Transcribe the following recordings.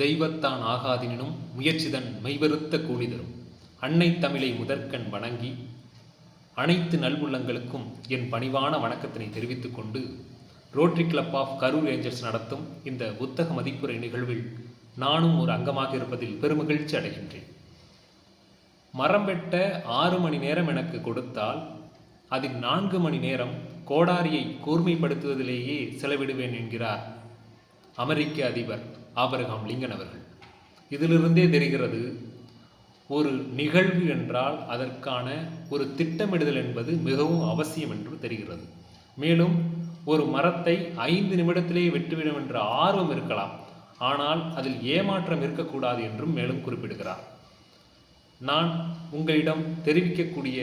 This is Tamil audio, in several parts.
தெய்வத்தான் ஆகாதினும் முயற்சிதன் மெய்வருத்த கூலி தரும். அன்னை தமிழை முதற்கண் வணங்கி அனைத்து நல்வுள்ளங்களுக்கும் என் பணிவான வணக்கத்தினை தெரிவித்துக் கொண்டு Rotary club of Karur angels நடத்தும் இந்த புத்தக மதிப்புரை நிகழ்வில் நானும் ஒரு அங்கமாக இருப்பதில் பெருமகிழ்ச்சி அடைகின்றேன். மரம் வெட்ட 6 மணி நேரம் எனக்கு கொடுத்தால் அதில் 4 மணி நேரம் கோடாரியை கூர்மைப்படுத்துவதிலேயே செலவிடுவேன் என்கிறார் அமெரிக்க அதிபர் ஆபிரகாம் லிங்கன் அவர்கள். இதிலிருந்தே தெரிகிறது, ஒரு நிகழ்வு என்றால் அதற்கான ஒரு திட்டமிடுதல் என்பது மிகவும் அவசியம் என்று தெரிகிறது. மேலும் ஒரு மரத்தை 5 நிமிடத்திலேயே வெட்டிவிடும் என்ற ஆர்வம் இருக்கலாம், ஆனால் அதில் ஏமாற்றம் இருக்கக்கூடாது என்றும் மேலும் குறிப்பிடுகிறார். நான் உங்களிடம் தெரிவிக்கக்கூடிய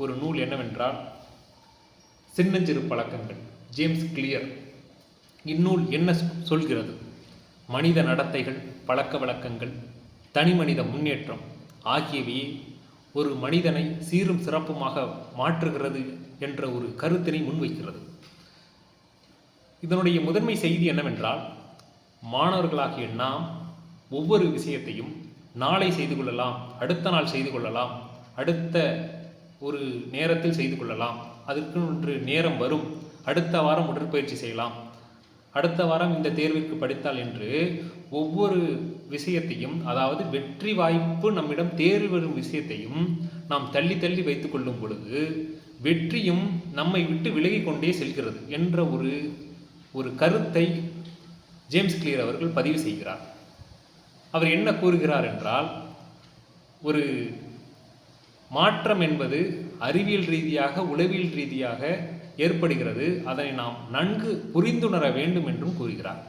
ஒரு நூல் என்னவென்றால் சின்னஞ்சிறு பழக்கங்கள், ஜேம்ஸ் கிளியர். இந்நூல் என்ன சொல்கிறது? மனித நடத்தைகள், பழக்க வழக்கங்கள், தனி மனித முன்னேற்றம் ஆகியவையே ஒரு மனிதனை சீரும் சிறப்புமாக மாற்றுகிறது என்ற ஒரு கருத்தினை முன்வைக்கிறது. இதனுடைய முதன்மை செய்தி என்னவென்றால், மாணவர்களாகிய நாம் ஒவ்வொரு விஷயத்தையும் நாளை செய்து கொள்ளலாம், அடுத்த நாள் செய்து கொள்ளலாம், அடுத்த ஒரு நேரத்தில் செய்து கொள்ளலாம், அதற்கு ஒன்று நேரம் வரும், அடுத்த வாரம் உடற்பயிற்சி செய்யலாம், அடுத்த வாரம் இந்த தேர்விற்கு படித்தால் என்று ஒவ்வொரு விஷயத்தையும், அதாவது வெற்றி வாய்ப்பு நம்மிடம் தேர்வு வரும் விஷயத்தையும் நாம் தள்ளி தள்ளி வைத்துக் கொள்ளும் பொழுது வெற்றியும் நம்மை விட்டு விலகி கொண்டே செல்கிறது என்ற ஒரு கருத்தை ஜேம்ஸ் கிளியர் அவர்கள் பதிவு செய்கிறார். அவர் என்ன கூறுகிறார் என்றால், ஒரு மாற்றம் என்பது அறிவியல் ரீதியாக, உளவியல் ரீதியாக ஏற்படுகிறது. அதனை நாம் நன்கு புரிந்துணர வேண்டும் என்றும் கூறுகிறார்.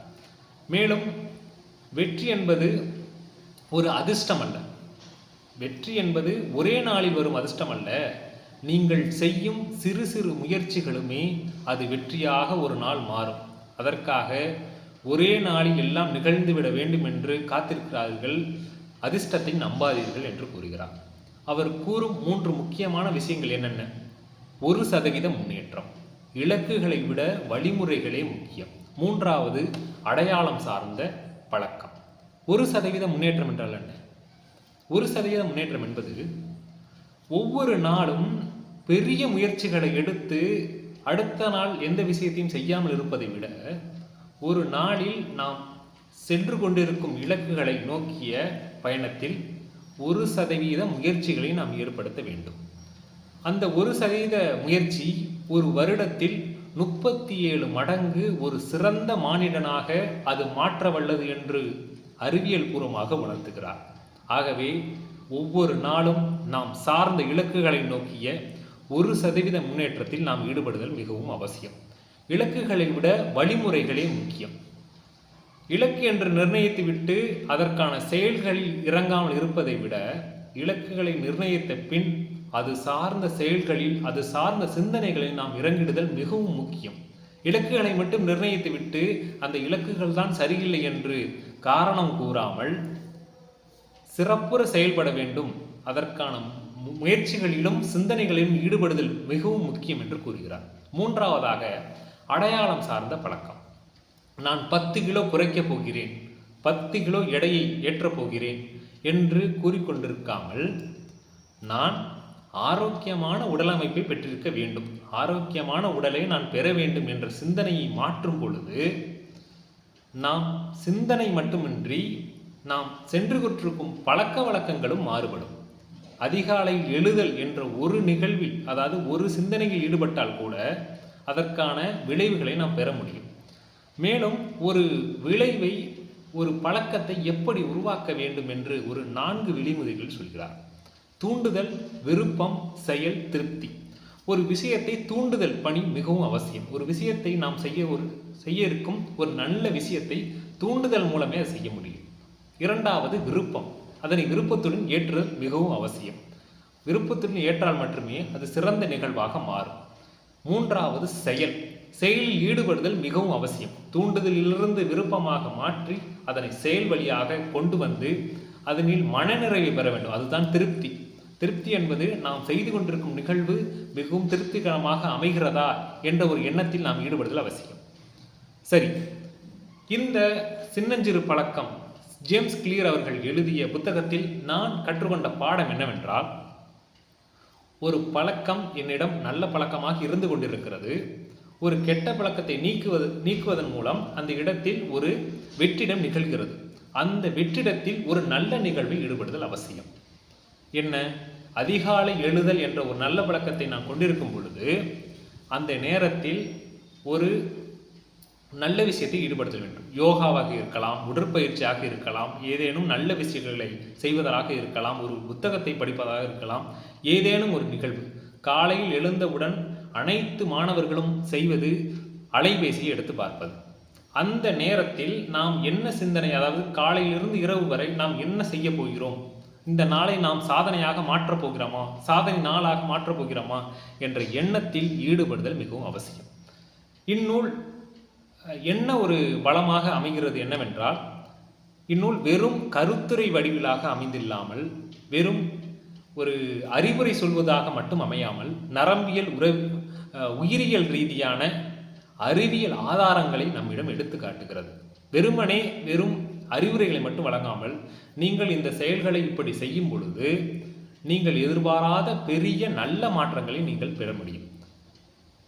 மேலும் வெற்றி என்பது ஒரு அதிர்ஷ்டம் அல்ல. வெற்றி என்பது ஒரே நாளில் வரும் அதிர்ஷ்டம் அல்ல. நீங்கள் செய்யும் சிறு சிறு முயற்சிகளுமே அது வெற்றியாக ஒரு நாள் மாறும். அதற்காக ஒரே நாளில் எல்லாம் நிகழ்ந்துவிட வேண்டும் என்று காத்திருக்கிறார்கள், அதிர்ஷ்டத்தை நம்பாதீர்கள் என்று கூறுகிறார். அவர் கூறும் 3 முக்கியமான விஷயங்கள் என்னென்ன? 1% முன்னேற்றம், இலக்குகளை விட வழிமுறைகளே முக்கியம், 3வது அடையாளம் சார்ந்த பழக்கம். 1% முன்னேற்றம் என்றால் என்ன? 1% முன்னேற்றம் என்பது ஒவ்வொரு நாளும் பெரிய முயற்சிகளை எடுத்து அடுத்த நாள் எந்த விஷயத்தையும் செய்யாமல் இருப்பதை விட, ஒரு நாளில் நாம் சென்று கொண்டிருக்கும் இலக்குகளை நோக்கிய பயணத்தில் 1% முயற்சிகளை நாம் ஏற்படுத்த வேண்டும். அந்த 1% முயற்சி ஒரு வருடத்தில் 37 மடங்கு ஒரு சிறந்த மானிடனாக அது மாற்ற வல்லது என்று அறிவியல் பூர்வமாக உணர்த்துகிறார். ஆகவே ஒவ்வொரு நாளும் நாம் சார்ந்த இலக்குகளை நோக்கிய 1% முன்னேற்றத்தில் நாம் ஈடுபடுதல் மிகவும் அவசியம். இலக்குகளை விட வழிமுறைகளே முக்கியம். இலக்கு என்று நிர்ணயித்து விட்டு அதற்கான செயல்களில் இறங்காமல் இருப்பதை விட, இலக்குகளை நிர்ணயித்த பின் அது சார்ந்த செயல்களில், அது சார்ந்த சிந்தனைகளில் நாம் இறங்கிடுதல் மிகவும் முக்கியம். இலக்குகளை மட்டும் நிர்ணயித்து விட்டு அந்த இலக்குகள் தான் சரியில்லை என்று காரணம் கூறாமல் சிறப்புற செயல்பட வேண்டும். அதற்கான முயற்சிகளிலும் சிந்தனைகளிலும் ஈடுபடுதல் மிகவும் முக்கியம் என்று கூறுகிறார். 3வதாக அடையாளம் சார்ந்த பழக்கம். நான் 10 கிலோ குறைக்கப் போகிறேன், 10 கிலோ எடையை ஏற்றப் போகிறேன் என்று கூறிக்கொண்டிருக்காமல், நான் ஆரோக்கியமான உடலமைப்பை பெற்றிருக்க வேண்டும், ஆரோக்கியமான உடலை நான் பெற வேண்டும் என்ற சிந்தனையை மாற்றும் பொழுது நாம் சிந்தனை மட்டுமின்றி நாம் சென்று கொண்டிருக்கும் பழக்க வழக்கங்களும் மாறுபடும். அதிகாலையில் எழுதல் என்ற ஒரு நிகழ்வில், அதாவது ஒரு சிந்தனையில் ஈடுபட்டால் கூட அதற்கான விளைவுகளை நாம் பெற முடியும். மேலும் ஒரு விளைவை, ஒரு பழக்கத்தை எப்படி உருவாக்க வேண்டும் என்று ஒரு 4 விதிமுறைகள் சொல்கிறார். தூண்டுதல், விருப்பம், செயல், திருப்தி. ஒரு விஷயத்தை தூண்டுதல் பணி மிகவும் அவசியம். ஒரு விஷயத்தை நாம் செய்ய இருக்கும் ஒரு நல்ல விஷயத்தை தூண்டுதல் மூலமே அதை செய்ய முடியும். 2வது விருப்பம், அதனை விருப்பத்துடன் ஏற்றுதல் மிகவும் அவசியம். விருப்பத்துடன் ஏற்றால் மட்டுமே அது சிறந்த நிகழ்வாக மாறும். 3வது செயல், செயலில் ஈடுபடுதல் மிகவும் அவசியம். தூண்டுதலிலிருந்து விருப்பமாக மாற்றி அதனை செயல் வழியாக கொண்டு வந்து அதனில் மனநிறைவை பெற வேண்டும். அதுதான் திருப்தி. திருப்தி என்பது நாம் செய்து கொண்டிருக்கும் நிகழ்வு மிகவும் திருப்திகரமாக அமைகிறதா என்ற ஒரு எண்ணத்தில் நாம் ஈடுபடுதல் அவசியம். சரி, இந்த சின்னஞ்சிறு பழக்கம் ஜேம்ஸ் கிளியர் அவர்கள் எழுதிய புத்தகத்தில் நான் கற்றுக்கொண்ட பாடம் என்னவென்றால், ஒரு பழக்கம் என்னிடம் நல்ல பழக்கமாக இருந்து கொண்டிருக்கிறது. ஒரு கெட்ட பழக்கத்தை நீக்குவதன் மூலம் அந்த இடத்தில் ஒரு வெற்றிடம் நிகழ்கிறது. அந்த வெற்றிடத்தில் ஒரு நல்ல நிகழ்வில் ஈடுபடுதல் அவசியம். என்ன? அதிகாலை எழுதல் என்ற ஒரு நல்ல பழக்கத்தை நான் கொண்டிருக்கும் பொழுது அந்த நேரத்தில் ஒரு நல்ல விஷயத்தை ஈடுபடுத்த வேண்டும். யோகாவாக இருக்கலாம், உடற்பயிற்சியாக இருக்கலாம், ஏதேனும் நல்ல விஷயங்களை செய்வதாக இருக்கலாம், ஒரு புத்தகத்தை படிப்பதாக இருக்கலாம், ஏதேனும் ஒரு நிகழ்வு. காலையில் எழுந்தவுடன் அனைத்து மாணவர்களும் செய்வது அலைபேசியை எடுத்து பார்ப்பது. அந்த நேரத்தில் நாம் என்ன சிந்தனை, அதாவது காலையிலிருந்து இரவு வரை நாம் என்ன செய்ய போகிறோம், இந்த நாளை நாம் சாதனையாக மாற்றப் போகிறோமா, சாதனை நாளாக மாற்றப் போகிறோமா என்ற எண்ணத்தில் ஈடுபடுதல் மிகவும் அவசியம். இந்நூல் என்ன ஒரு பலமாக அமைகிறது என்னவென்றால், இந்நூல் வெறும் கருத்துரை வடிவிலாக அமைந்தில்லாமல், வெறும் ஒரு அறிவுரை சொல்வதாக மட்டும் அமையாமல், நரம்பியல் உயிரியல் ரீதியான அறிவியல் ஆதாரங்களை நம்மிடம் எடுத்து காட்டுகிறது. வெறும் அறிவுரைகளை மட்டும் வழங்காமல், நீங்கள் இந்த செயல்களை இப்படி செய்யும் பொழுது நீங்கள் எதிர்பாராத பெரிய நல்ல மாற்றங்களை நீங்கள் பெற முடியும்.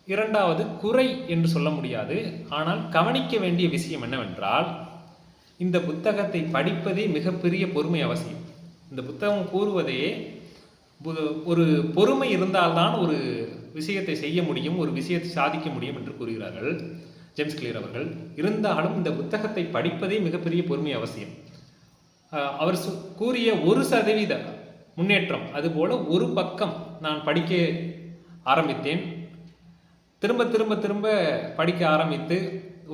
இரண்டாவது, குறை என்று சொல்ல முடியாது, ஆனால் கவனிக்க வேண்டிய விஷயம் என்னவென்றால், இந்த புத்தகத்தை படிப்பதே மிகப்பெரிய பொறுமை அவசியம். இந்த புத்தகம் கூறுவதே ஒரு பொறுமை இருந்தால்தான் ஒரு விஷயத்தை செய்ய முடியும், ஒரு விஷயத்தை சாதிக்க முடியும் என்று கூறுகிறார்கள் ஜேம்ஸ் கிளியர் அவர்கள். இருந்தாலும் இந்த புத்தகத்தை படிப்பதே மிகப்பெரிய பொறுமை அவசியம். அவர் கூறிய 1% முன்னேற்றம், அதுபோல ஒரு பக்கம் நான் படிக்க ஆரம்பித்தேன். திரும்ப திரும்ப திரும்ப படிக்க ஆரம்பித்து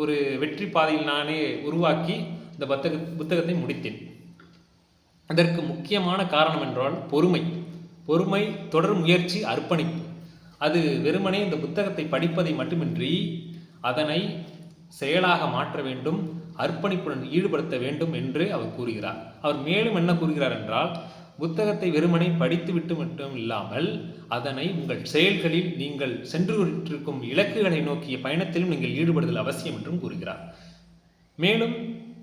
ஒரு வெற்றி பாதையில் நானே உருவாக்கி இந்த புத்தகத்தை முடித்தேன். அதற்கு முக்கியமான காரணம் என்றால் பொறுமை, தொடர் முயற்சி, அர்ப்பணிப்பு. அது வெறுமனே இந்த புத்தகத்தை படிப்பதை மட்டுமின்றி அதனை செயலாக மாற்ற வேண்டும், அர்ப்பணிப்புடன் ஈடுபடுத்த வேண்டும் என்று அவர் கூறுகிறார். அவர் மேலும் என்ன கூறுகிறார் என்றால், புத்தகத்தை வெறுமனை படித்துவிட்டு மட்டும் இல்லாமல் அதனை உங்கள் செயல்களில் நீங்கள் சென்று கொண்டிருக்கும் இலக்குகளை நோக்கிய பயணத்திலும் நீங்கள் ஈடுபடுதல் அவசியம் என்றும் கூறுகிறார். மேலும்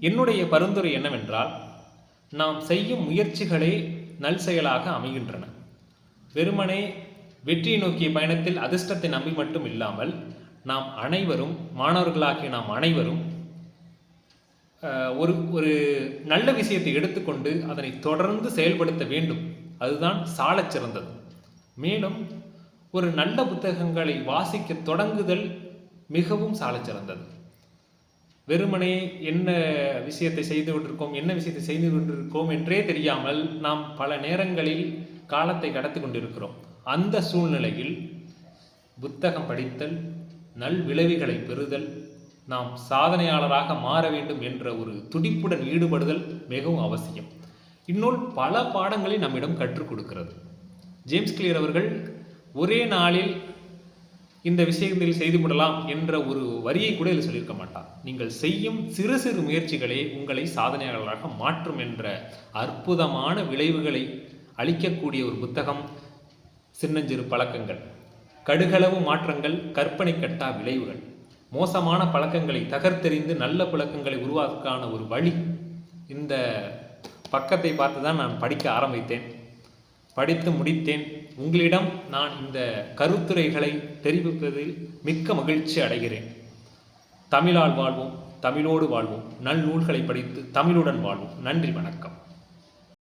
என்னுடைய பரிந்துரை என்னவென்றால், நாம் செய்யும் முயற்சிகளே நல் செயலாக அமைகின்றன. வெறுமனே வெற்றியை நோக்கிய பயணத்தில் அதிர்ஷ்டத்தை நம்பி மட்டும் இல்லாமல், நாம் அனைவரும், மாணவர்களாகிய நாம் அனைவரும் ஒரு நல்ல விஷயத்தை எடுத்துக்கொண்டு அதனை தொடர்ந்து செயல்படுத்த வேண்டும். அதுதான் சாலச் சிறந்தது. மேலும் ஒரு நல்ல புத்தகங்களை வாசிக்க தொடங்குதல் மிகவும் சாலச் சிறந்தது. வெறுமனே என்ன விஷயத்தை செய்து கொண்டிருக்கோம் என்றே தெரியாமல் நாம் பல நேரங்களில் காலத்தை கடத்தி கொண்டிருக்கிறோம். அந்த சூழ்நிலையில் புத்தகம் படித்தல், நல் விளைவுகளை பெறுதல், நாம் சாதனையாளராக மாற வேண்டும் என்ற ஒரு துடிப்புடன் ஈடுபடுதல் மிகவும் அவசியம். இந்நூல் பல பாடங்களை நம்மிடம் கற்றுக் கொடுக்கிறது. ஜேம்ஸ் கிளியர் அவர்கள் ஒரே நாளில் இந்த விஷயத்தில் செய்துவிடலாம் என்ற ஒரு வரியை கூட இதில் சொல்லியிருக்க மாட்டார். நீங்கள் செய்யும் சிறு சிறு முயற்சிகளே உங்களை சாதனையாளராக மாற்றும் என்ற அற்புதமான விளைவுகளை அளிக்கக்கூடிய ஒரு புத்தகம் சின்னஞ்சிறு பழக்கங்கள். கடுகளவு மாற்றங்கள், கற்பனை கட்டா விளைவுகள். மோசமான பழக்கங்களை தகர்த்தெறிந்து நல்ல பழக்கங்களை உருவாக்கான ஒரு வழி. இந்த பக்கத்தை பார்த்து தான் நான் படிக்க ஆரம்பித்தேன், படித்து முடித்தேன். உங்களிடம் நான் இந்த கருத்துரைகளை தெரிவிப்பதில் மிக்க மகிழ்ச்சி அடைகிறேன். தமிழால் வாழ்வோம், தமிழோடு வாழ்வோம், நல் நூல்களை படித்து தமிழுடன் வாழ்வோம். நன்றி, வணக்கம்.